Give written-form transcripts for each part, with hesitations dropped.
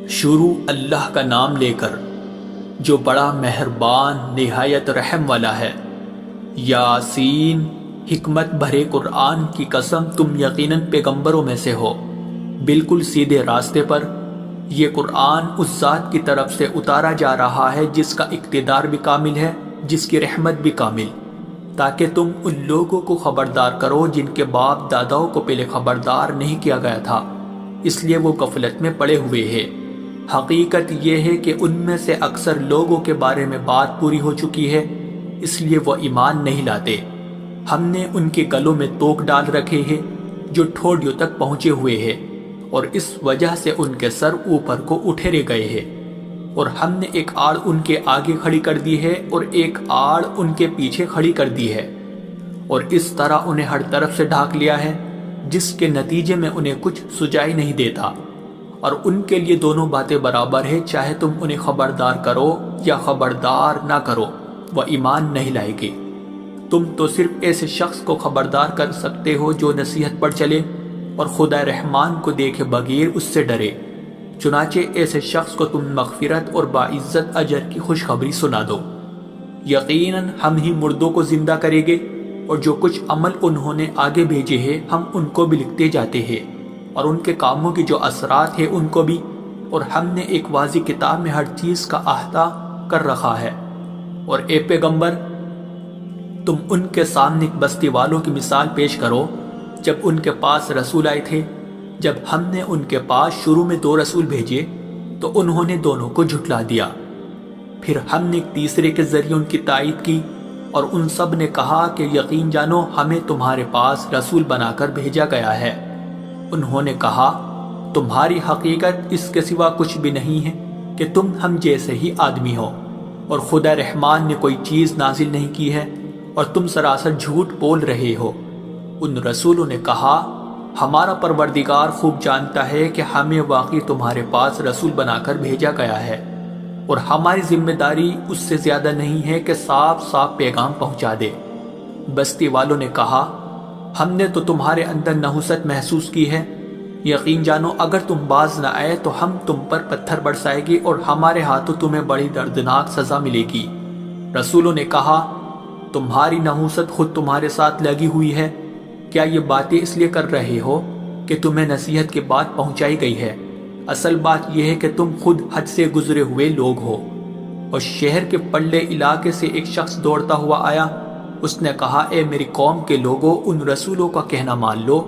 شروع اللہ کا نام لے کر جو بڑا مہربان نہایت رحم والا ہے۔ یاسین، حکمت بھرے قرآن کی قسم، تم یقیناً پیغمبروں میں سے ہو، بالکل سیدھے راستے پر۔ یہ قرآن اس ذات کی طرف سے اتارا جا رہا ہے جس کا اقتدار بھی کامل ہے، جس کی رحمت بھی کامل، تاکہ تم ان لوگوں کو خبردار کرو جن کے باپ داداؤں کو پہلے خبردار نہیں کیا گیا تھا، اس لیے وہ غفلت میں پڑے ہوئے ہیں۔ حقیقت یہ ہے کہ ان میں سے اکثر لوگوں کے بارے میں بات پوری ہو چکی ہے، اس لیے وہ ایمان نہیں لاتے۔ ہم نے ان کے گلوں میں توق ڈال رکھے ہیں جو ٹھوڑیوں تک پہنچے ہوئے ہیں، اور اس وجہ سے ان کے سر اوپر کو اٹھے گئے ہیں، اور ہم نے ایک آڑ ان کے آگے کھڑی کر دی ہے اور ایک آڑ ان کے پیچھے کھڑی کر دی ہے، اور اس طرح انہیں ہر طرف سے ڈھانک لیا ہے، جس کے نتیجے میں انہیں کچھ سجائی نہیں دیتا۔ اور ان کے لیے دونوں باتیں برابر ہے، چاہے تم انہیں خبردار کرو یا خبردار نہ کرو، وہ ایمان نہیں لائے گے۔ تم تو صرف ایسے شخص کو خبردار کر سکتے ہو جو نصیحت پر چلے اور خدا رحمان کو دیکھے بغیر اس سے ڈرے۔ چنانچہ ایسے شخص کو تم مغفرت اور باعزت اجر کی خوشخبری سنا دو۔ یقیناً ہم ہی مردوں کو زندہ کریں گے، اور جو کچھ عمل انہوں نے آگے بھیجے ہیں ہم ان کو بھی لکھتے جاتے ہیں، اور ان کے کاموں کی جو اثرات ہیں ان کو بھی، اور ہم نے ایک واضح کتاب میں ہر چیز کا احاطہ کر رکھا ہے۔ اور اے پیغمبر، تم ان کے سامنے ایک بستی والوں کی مثال پیش کرو جب ان کے پاس رسول آئے تھے۔ جب ہم نے ان کے پاس شروع میں 2 رسول بھیجے تو انہوں نے دونوں کو جھٹلا دیا، پھر ہم نے ایک تیسرے کے ذریعے ان کی تائید کی، اور ان سب نے کہا کہ یقین جانو ہمیں تمہارے پاس رسول بنا کر بھیجا گیا ہے۔ انہوں نے کہا تمہاری حقیقت اس کے سوا کچھ بھی نہیں ہے کہ تم ہم جیسے ہی آدمی ہو، اور خدا رحمان نے کوئی چیز نازل نہیں کی ہے، اور تم سراسر جھوٹ بول رہے ہو۔ ان رسولوں نے کہا ہمارا پروردگار خوب جانتا ہے کہ ہمیں واقعی تمہارے پاس رسول بنا کر بھیجا گیا ہے، اور ہماری ذمہ داری اس سے زیادہ نہیں ہے کہ صاف صاف پیغام پہنچا دے۔ بستی والوں نے کہا ہم نے تو تمہارے اندر نحوست محسوس کی ہے، یقین جانو اگر تم باز نہ آئے تو ہم تم پر پتھر برسائے گی اور ہمارے ہاتھوں تمہیں بڑی دردناک سزا ملے گی۔ رسولوں نے کہا تمہاری نحوست خود تمہارے ساتھ لگی ہوئی ہے، کیا یہ باتیں اس لیے کر رہے ہو کہ تمہیں نصیحت کی بات پہنچائی گئی ہے؟ اصل بات یہ ہے کہ تم خود حد سے گزرے ہوئے لوگ ہو۔ اور شہر کے پلے علاقے سے ایک شخص دوڑتا ہوا آیا، اس نے کہا اے میری قوم کے لوگوں، ان رسولوں کا کہنا مان لو،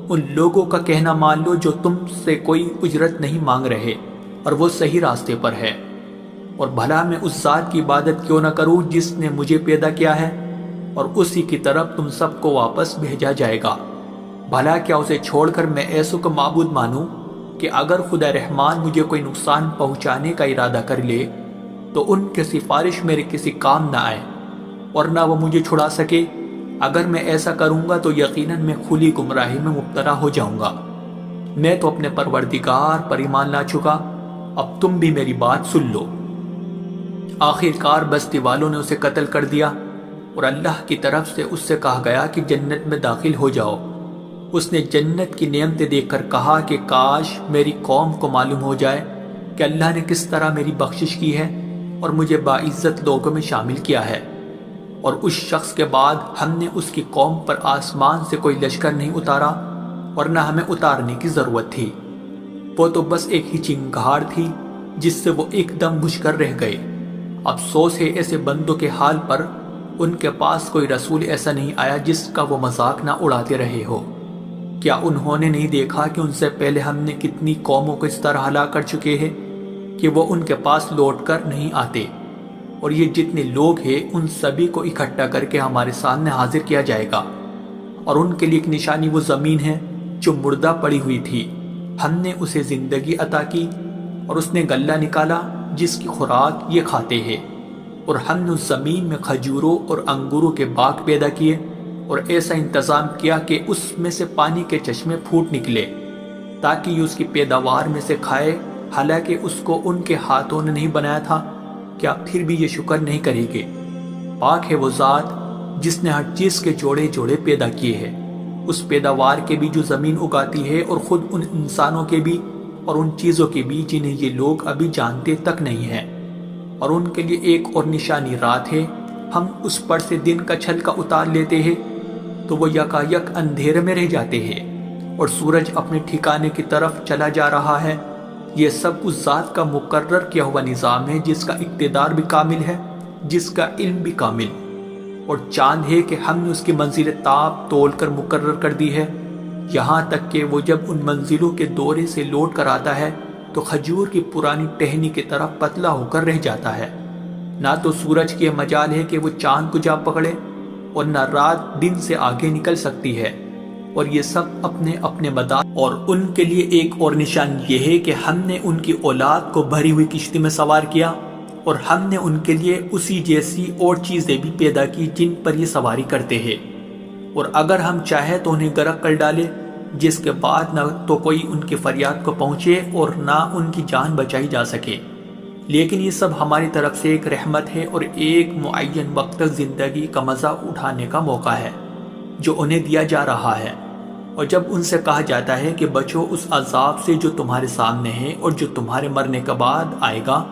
ان لوگوں کا کہنا مان لو جو تم سے کوئی اجرت نہیں مانگ رہے اور وہ صحیح راستے پر ہے، اور بھلا میں اس ذات کی عبادت کیوں نہ کروں جس نے مجھے پیدا کیا ہے، اور اسی کی طرف تم سب کو واپس بھیجا جائے گا۔ بھلا کیا اسے چھوڑ کر میں ایسوں کو معبود مانوں کہ اگر خدا رحمان مجھے کوئی نقصان پہنچانے کا ارادہ کر لے تو ان کے سفارش میرے کسی کام نہ آئے، اور نہ وہ مجھے چھڑا سکے۔ اگر میں ایسا کروں گا تو یقیناً میں کھلی گمراہی میں مبتلا ہو جاؤں گا۔ میں تو اپنے پروردگار پر ایمان لا چکا، اب تم بھی میری بات سن لو۔ آخر کار بستی والوں نے اسے قتل کر دیا، اور اللہ کی طرف سے اس سے کہا گیا کہ جنت میں داخل ہو جاؤ۔ اس نے جنت کی نعمتیں دیکھ کر کہا کہ کاش میری قوم کو معلوم ہو جائے کہ اللہ نے کس طرح میری بخشش کی ہے اور مجھے باعزت لوگوں میں شامل کیا ہے۔ اور اس شخص کے بعد ہم نے اس کی قوم پر آسمان سے کوئی لشکر نہیں اتارا، اور نہ ہمیں اتارنے کی ضرورت تھی، وہ تو بس ایک ہی چنگھاڑ تھی جس سے وہ ایک دم بجھ کر رہ گئے۔ افسوس ہے ایسے بندوں کے حال پر، ان کے پاس کوئی رسول ایسا نہیں آیا جس کا وہ مذاق نہ اڑاتے رہے ہو۔ کیا انہوں نے نہیں دیکھا کہ ان سے پہلے ہم نے کتنی قوموں کو اس طرح ہلاک کر چکے ہیں کہ وہ ان کے پاس لوٹ کر نہیں آتے؟ اور یہ جتنے لوگ ہیں ان سبھی کو اکٹھا کر کے ہمارے سامنے حاضر کیا جائے گا، اور ان کے لیے ایک نشانی وہ زمین ہے جو مردہ پڑی ہوئی تھی، ہم نے اسے زندگی عطا کی، اور اس نے غلہ نکالا جس کی خوراک یہ کھاتے ہیں، اور ہم نے اس زمین میں کھجوروں اور انگوروں کے باغ پیدا کیے، اور ایسا انتظام کیا کہ اس میں سے پانی کے چشمے پھوٹ نکلے تاکہ یہ اس کی پیداوار میں سے کھائے، حالانکہ اس کو ان کے ہاتھوں نے نہیں بنایا تھا۔ کیا پھر بھی یہ شکر نہیں کرے گے؟ پاک ہے وہ ذات جس نے ہر چیز کے جوڑے جوڑے پیدا کیے ہیں، اس پیداوار کے بھی جو زمین اگاتی ہے اور خود ان انسانوں کے بھی اور ان چیزوں کے بھی جنہیں یہ لوگ ابھی جانتے تک نہیں ہیں، اور ان کے لیے ایک اور نشانی رات ہے، ہم اس پر سے دن کا چھلکا اتار لیتے ہیں تو وہ یکایک اندھیرے میں رہ جاتے ہیں، اور سورج اپنے ٹھکانے کی طرف چلا جا رہا ہے۔ یہ سب اس ذات کا مقرر کیا ہوا نظام ہے جس کا اقتدار بھی کامل ہے، جس کا علم بھی کامل، اور چاند ہے کہ ہم نے اس کی منزل تاب تول کر مقرر کر دی ہے، یہاں تک کہ وہ جب ان منزلوں کے دورے سے لوٹ کر آتا ہے تو کھجور کی پرانی ٹہنی کی طرح پتلا ہو کر رہ جاتا ہے۔ نہ تو سورج کی مجال ہے کہ وہ چاند کو جا پکڑے، اور نہ رات دن سے آگے نکل سکتی ہے، اور یہ سب اپنے اپنے مدار، اور ان کے لیے ایک اور نشان یہ ہے کہ ہم نے ان کی اولاد کو بھری ہوئی کشتی میں سوار کیا، اور ہم نے ان کے لیے اسی جیسی اور چیزیں بھی پیدا کی جن پر یہ سواری کرتے ہیں، اور اگر ہم چاہیں تو انہیں غرق کر ڈالے، جس کے بعد نہ تو کوئی ان کی فریاد کو پہنچے اور نہ ان کی جان بچائی جا سکے۔ لیکن یہ سب ہماری طرف سے ایک رحمت ہے اور ایک معین وقت تک زندگی کا مزہ اٹھانے کا موقع ہے جو انہیں دیا جا رہا ہے۔ اور جب ان سے کہا جاتا ہے کہ بچو اس عذاب سے جو تمہارے سامنے ہے اور جو تمہارے مرنے کے بعد آئے گا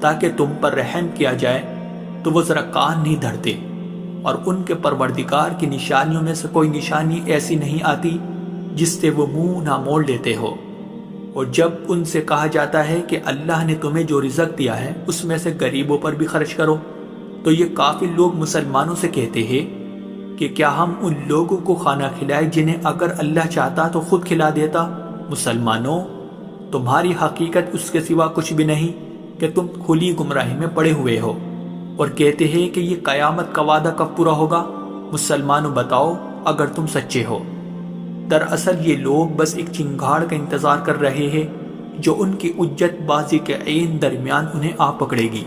تاکہ تم پر رحم کیا جائے، تو وہ ذرا کان نہیں دھرتے، اور ان کے پروردگار کی نشانیوں میں سے کوئی نشانی ایسی نہیں آتی جس سے وہ منہ نہ موڑ لیتے ہو۔ اور جب ان سے کہا جاتا ہے کہ اللہ نے تمہیں جو رزق دیا ہے اس میں سے غریبوں پر بھی خرچ کرو، تو یہ کافر لوگ مسلمانوں سے کہتے ہیں کہ کیا ہم ان لوگوں کو کھانا کھلائے جنہیں اگر اللہ چاہتا تو خود کھلا دیتا؟ مسلمانوں، تمہاری حقیقت اس کے سوا کچھ بھی نہیں کہ تم کھلی گمراہی میں پڑے ہوئے ہو، اور کہتے ہیں کہ یہ قیامت کا وعدہ کب پورا ہوگا؟ مسلمانوں بتاؤ اگر تم سچے ہو۔ دراصل یہ لوگ بس ایک چنگاڑ کا انتظار کر رہے ہیں جو ان کی اجت بازی کے عین درمیان انہیں آ پکڑے گی،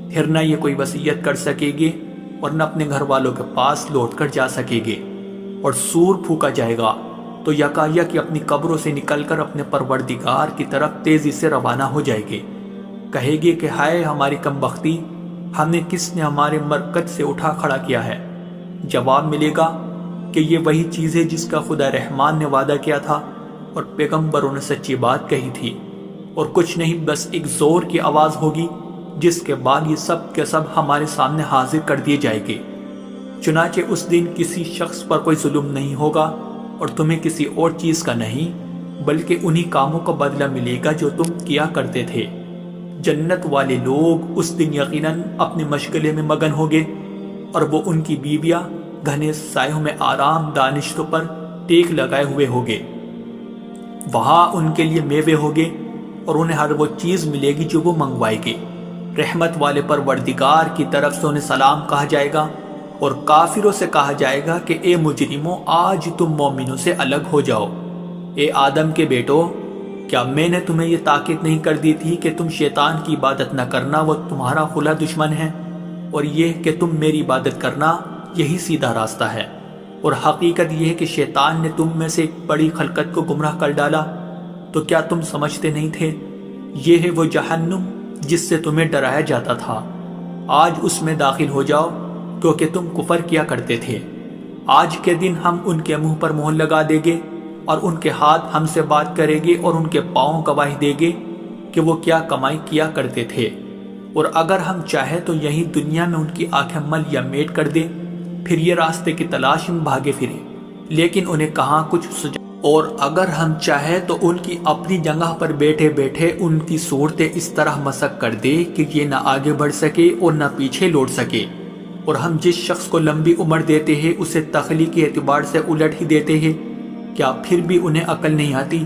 پھر نہ یہ کوئی وصیت کر سکے گے اور نہ اپنے گھر والوں کے پاس لوٹ کر جا سکے گے، اور سور پھونکا جائے گا تو یکایک اپنی قبروں سے نکل کر اپنے پروردگار کی طرف تیزی سے روانہ ہو جائے گے، کہے گے کہ ہائے ہماری کم بختی، ہمیں کس نے ہمارے مرکز سے اٹھا کھڑا کیا ہے؟ جواب ملے گا کہ یہ وہی چیز ہے جس کا خدا رحمان نے وعدہ کیا تھا اور پیغمبروں نے سچی بات کہی تھی، اور کچھ نہیں، بس ایک زور کی آواز ہوگی جس کے بعد یہ سب کے سب ہمارے سامنے حاضر کر دیے جائیں گے۔ چنانچہ اس دن کسی شخص پر کوئی ظلم نہیں ہوگا اور تمہیں کسی اور چیز کا نہیں، بلکہ انہی کاموں کا بدلہ ملے گا جو تم کیا کرتے تھے۔ جنت والے لوگ اس دن یقیناً اپنے مشغلے میں مگن ہوگے، اور وہ ان کی بیویاں گھنے سایوں میں آرام دانشتوں پر ٹیک لگائے ہوئے ہوگے۔ وہاں ان کے لیے میوے ہوگے اور انہیں ہر وہ چیز ملے گی جو وہ منگوائے گے۔ رحمت والے پروردگار کی طرف سے انہیں سلام کہا جائے گا، اور کافروں سے کہا جائے گا کہ اے مجرموں، آج تم مومنوں سے الگ ہو جاؤ۔ اے آدم کے بیٹو، کیا میں نے تمہیں یہ تاکید نہیں کر دی تھی کہ تم شیطان کی عبادت نہ کرنا، وہ تمہارا کھلا دشمن ہے، اور یہ کہ تم میری عبادت کرنا، یہی سیدھا راستہ ہے۔ اور حقیقت یہ ہے کہ شیطان نے تم میں سے ایک بڑی خلقت کو گمراہ کر ڈالا، تو کیا تم سمجھتے نہیں تھے؟ یہ ہے وہ جہنم جس سے تمہیں ڈرایا جاتا تھا، آج اس میں داخل ہو جاؤ کیونکہ تم کفر کیا کرتے تھے۔ آج کے دن ہم ان کے منہ پر مہر لگا دیں گے، اور ان کے ہاتھ ہم سے بات کریں گے، اور ان کے پاؤں گواہی دیں گے کہ وہ کیا کمائی کیا کرتے تھے۔ اور اگر ہم چاہیں تو یہی دنیا میں ان کی آنکھیں مل یا میٹ کر دیں، پھر یہ راستے کی تلاش میں بھاگے پھریں، لیکن انہیں کہاں کچھ سجا۔ اور اگر ہم چاہیں تو ان کی اپنی جگہ پر بیٹھے بیٹھے ان کی صورتیں اس طرح مسخ کر دے کہ یہ نہ آگے بڑھ سکے اور نہ پیچھے لوٹ سکے۔ اور ہم جس شخص کو لمبی عمر دیتے ہیں اسے تخلیقی اعتبار سے الٹ ہی دیتے ہیں، کیا پھر بھی انہیں عقل نہیں آتی؟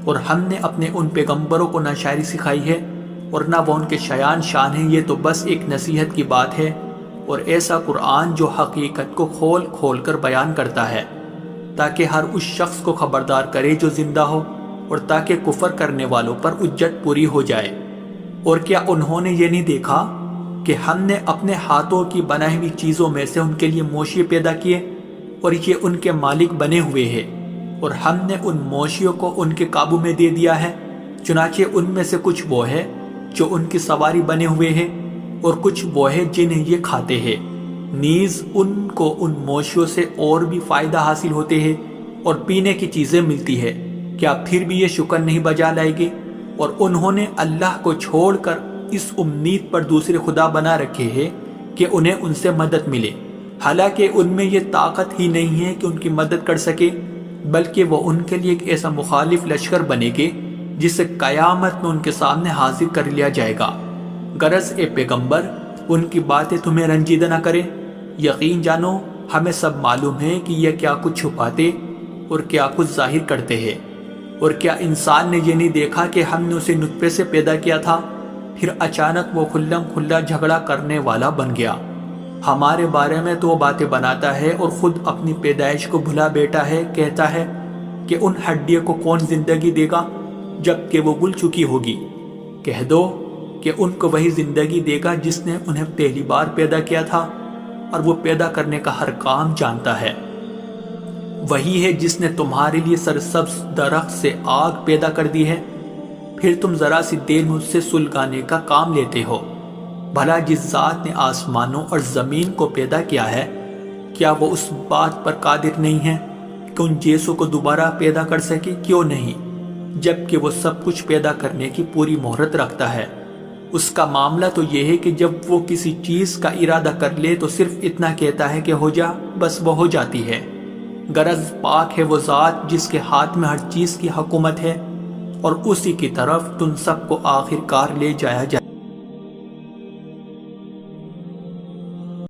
اور ہم نے اپنے ان پیغمبروں کو نہ شاعری سکھائی ہے اور نہ وہ ان کے شایان شان ہیں، یہ تو بس ایک نصیحت کی بات ہے، اور ایسا قرآن جو حقیقت کو کھول کھول کر بیان کرتا ہے تاکہ ہر اس شخص کو خبردار کرے جو زندہ ہو، اور تاکہ کفر کرنے والوں پر حجت پوری ہو جائے۔ اور کیا انہوں نے یہ نہیں دیکھا کہ ہم نے اپنے ہاتھوں کی بنائی ہوئی چیزوں میں سے ان کے لیے موشی پیدا کیے، اور یہ ان کے مالک بنے ہوئے ہیں، اور ہم نے ان موشیوں کو ان کے قابو میں دے دیا ہے، چنانچہ ان میں سے کچھ وہ ہے جو ان کی سواری بنے ہوئے ہیں، اور کچھ وہ ہے جنہیں یہ کھاتے ہیں، نیز ان کو ان موشیوں سے اور بھی فائدہ حاصل ہوتے ہیں اور پینے کی چیزیں ملتی ہے، کیا پھر بھی یہ شکر نہیں بجا لائے گے؟ اور انہوں نے اللہ کو چھوڑ کر اس امید پر دوسرے خدا بنا رکھے ہیں کہ انہیں ان سے مدد ملے، حالانکہ ان میں یہ طاقت ہی نہیں ہے کہ ان کی مدد کر سکے، بلکہ وہ ان کے لیے ایک ایسا مخالف لشکر بنے گے جسے قیامت میں ان کے سامنے حاضر کر لیا جائے گا۔ غرض اے پیغمبر، ان کی باتیں تمہیں رنجیدہ نہ کریں۔ یقین جانو ہمیں سب معلوم ہے کہ یہ کیا کچھ چھپاتے اور کیا کچھ ظاہر کرتے ہیں۔ اور کیا انسان نے یہ نہیں دیکھا کہ ہم نے اسے نطفے سے پیدا کیا تھا، پھر اچانک وہ کھلم کھلا جھگڑا کرنے والا بن گیا۔ ہمارے بارے میں تو وہ باتیں بناتا ہے اور خود اپنی پیدائش کو بھلا بیٹھا ہے، کہتا ہے کہ ان ہڈیوں کو کون زندگی دے گا جب کہ وہ گل چکی ہوگی۔ کہہ دو کہ ان کو وہی زندگی دے گا جس نے انہیں پہلی بار پیدا کیا تھا، اور وہ پیدا کرنے کا ہر کام جانتا ہے۔ وہی ہے جس نے تمہارے لیے سرسبز درخت سے آگ پیدا کر دی ہے، پھر تم ذرا سی دیر میں اس سے سلگانے کا کام لیتے ہو۔ بھلا جس ذات نے آسمانوں اور زمین کو پیدا کیا ہے، کیا وہ اس بات پر قادر نہیں ہے کہ ان جیسوں کو دوبارہ پیدا کر سکے؟ کیوں نہیں، جبکہ وہ سب کچھ پیدا کرنے کی پوری مہرت رکھتا ہے۔ اس کا معاملہ تو یہ ہے کہ جب وہ کسی چیز کا ارادہ کر لے تو صرف اتنا کہتا ہے کہ ہو جا، بس وہ ہو جاتی ہے۔ غرض پاک ہے وہ ذات جس کے ہاتھ میں ہر چیز کی حکومت ہے، اور اسی کی طرف تم سب کو آخر کار لے جایا جائے۔